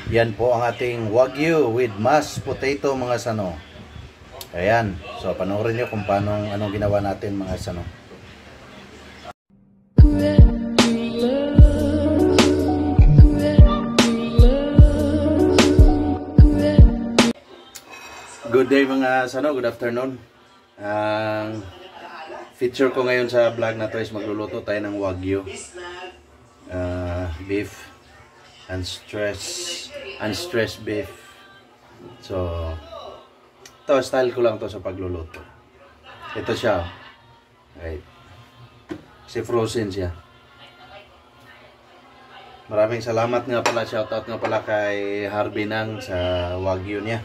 Yan po ang ating Wagyu with mashed potato mga sano. Ayan. So panoorin nyo kung paano anong ginawa natin mga sano. Good day mga sano, good afternoon. Ang feature ko ngayon sa vlog na to is magluluto tayo ng Wagyu. Beef unstressed beef. So ito style ko lang to sa pagluluto. Ito siya. Right. Kasi frozen siya. Maraming salamat nga pala, shoutout nga pala kay Harvey Nang sa Wagyu niya.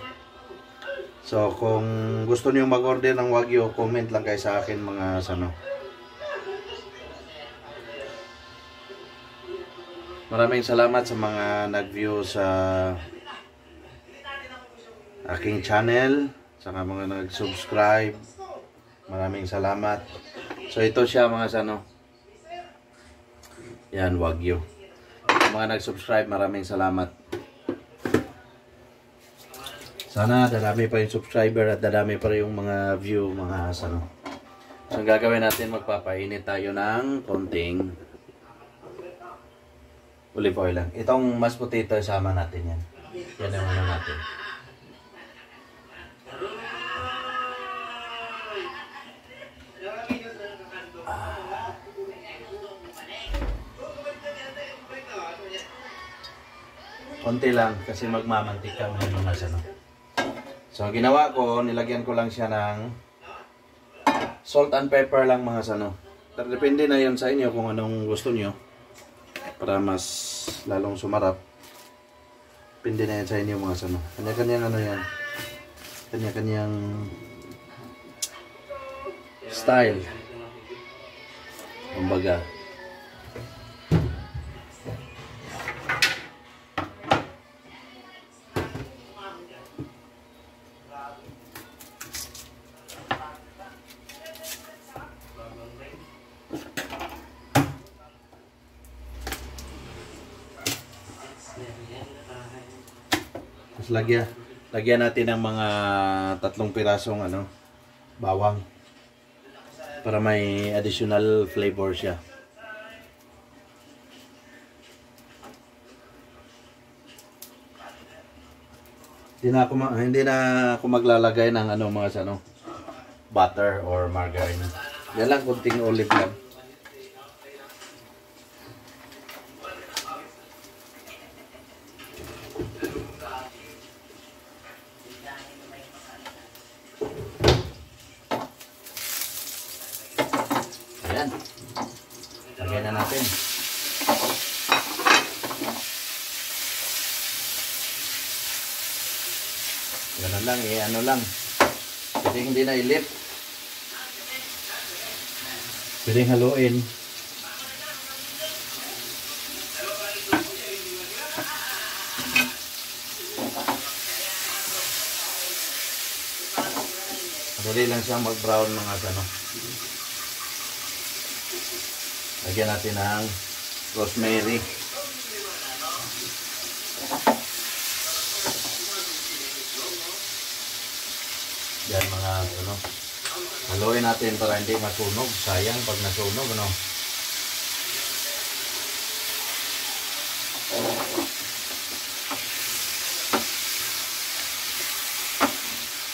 So kung gusto niyo mag-order ng Wagyu, comment lang kayo sa akin mga sano. Maraming salamat sa mga nag-view sa aking channel, sa mga nag-subscribe. Maraming salamat. So ito siya mga sano. Yan, Wagyu. Sa mga nag-subscribe, maraming salamat. Sana dadami pa yung subscriber at dadami pa yung mga view mga sano. So ang gagawin natin, magpapainit tayo ng konting olive oil lang. Itong mashed potato, sama natin yan. Yan ang ano natin. Konti lang kasi magmamantika ng mga sano. So ang ginawa ko, nilagyan ko lang siya ng salt and pepper lang mga sano. Depende na yun sa inyo kung anong gusto nyo. Para mas lalong sumarap. Pindi na yan sa inyo mga sano. Kanya-kanyang ano yan. Kanya-kanyang style. Kumbaga. Lagyan natin ng mga 3 pirasong bawang para may additional flavor siya. Hindi na ako maglalagay ng mga butter or margarine. Yan lang, kunting olive lang. Lagyan na natin. Ganun lang, lang. Pwedeng hindi na ilip. Pwedeng haluin. Madali lang siyang mag-brown mga sano. Lagyan natin ng rosemary. Yan mga haluin natin para hindi masunog. Sayang pag nasunog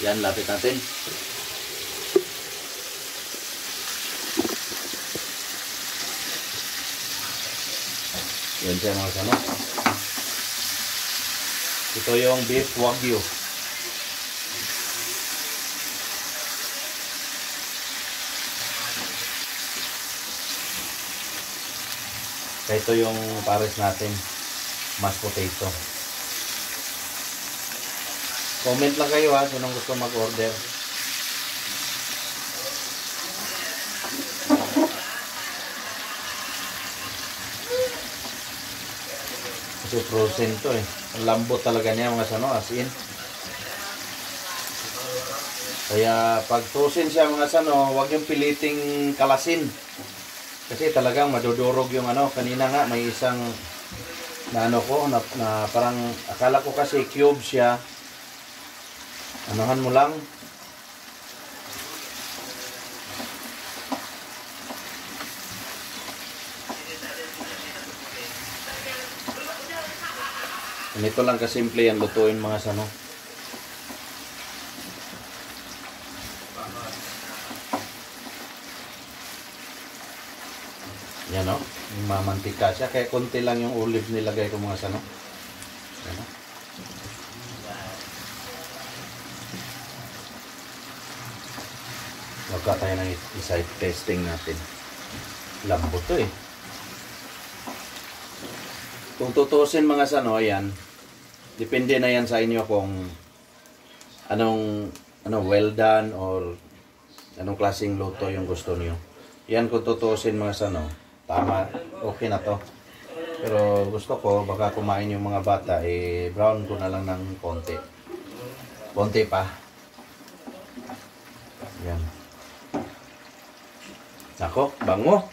Yan, lapit natin. Yan siya mga sano. Ito yung beef Wagyu. Ito yung pares natin, mashed potato. Comment lang kayo ha, sinong gusto mag-order. Kasi frozen to eh. Ang lambot talaga niya mga sano, as in. Kaya pag frozen siya mga sano, huwag yung piliting kalasin. Kasi talagang madudurog yung kanina nga may isang na ano ko, na parang akala ko kasi cube siya. Anuhan mo lang. Ganito lang kasimple yan lutuin mga sano. Yan o, mamantika siya. Kaya konti lang yung olive nilagay ko mga sano. Yan o. Magka tayo ng isa testing natin. Lambot to eh. Kung tutusin mga sano, yan. Depende na yan sa inyo kung anong well done or anong klaseng luto yung gusto niyo. Yan kung tutusin mga sano, tama, okay na to. Pero gusto ko, baka kumain yung mga bata, brown ko na lang ng konti. Konti pa. Yan. Nako, bango.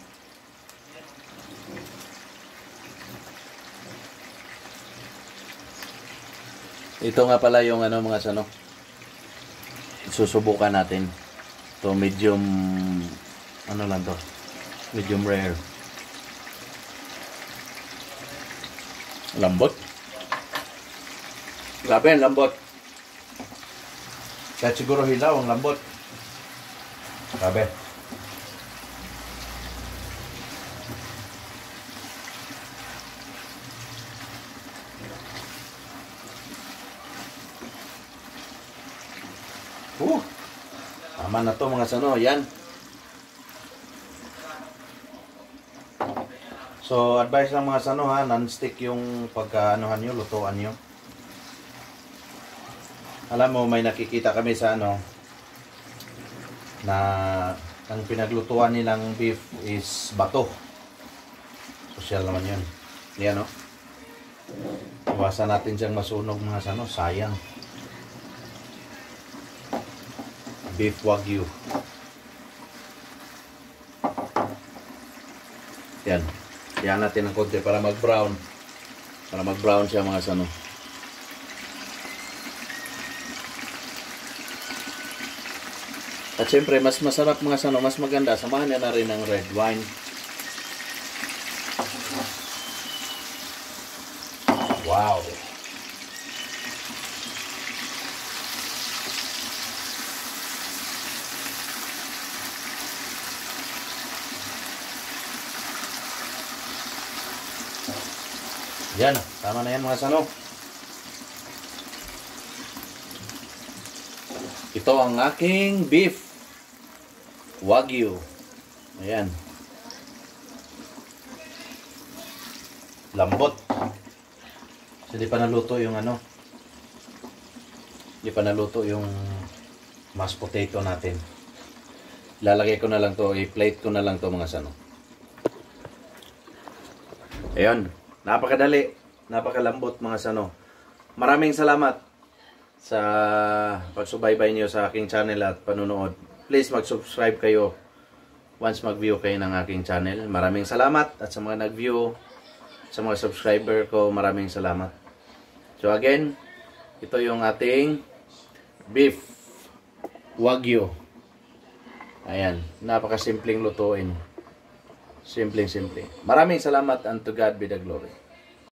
Ito nga pala yung mga sano. Susubukan natin. To medium lang to. Medium rare. Lambot. Grabe ang lambot. Kahit siguro hilaw ang lambot. Grabe. Tama na to mga sano, yan. So, advice lang mga sano ha, non-stick yung pagka-anuhan nyo, lutuan nyo. Alam mo, may nakikita kami sa na ang pinaglutuan nilang beef is bato. Social naman yun. Yan o. Iwasan natin siyang masunog mga sano, sayang. Beef Wagyu. Yan. Yan natin ng konti para mag-brown. Para mag-brown siya mga sano. At syempre, mas masarap mga sano, mas maganda. Samahan na rin ng red wine. Wow! Yan, tama na yan mga sano. Ito ang aking beef Wagyu. Ayan. Lambot. So, di pa naluto yung Di pa naluto yung mashed potato natin. Lalagay ko na lang to, i-plate ko na lang to mga sano. Ayan. Napakadali, napakalambot mga sano. Maraming salamat sa pagsubaybay niyo sa aking channel at panunood. Please mag-subscribe kayo once mag-view kayo ng aking channel. Maraming salamat at sa mga nag-view, sa mga subscriber ko, maraming salamat. So again, ito yung ating beef Wagyu. Ayan, napakasimpleng lutuin. Simpleng-simple. Maraming salamat and to God be the glory.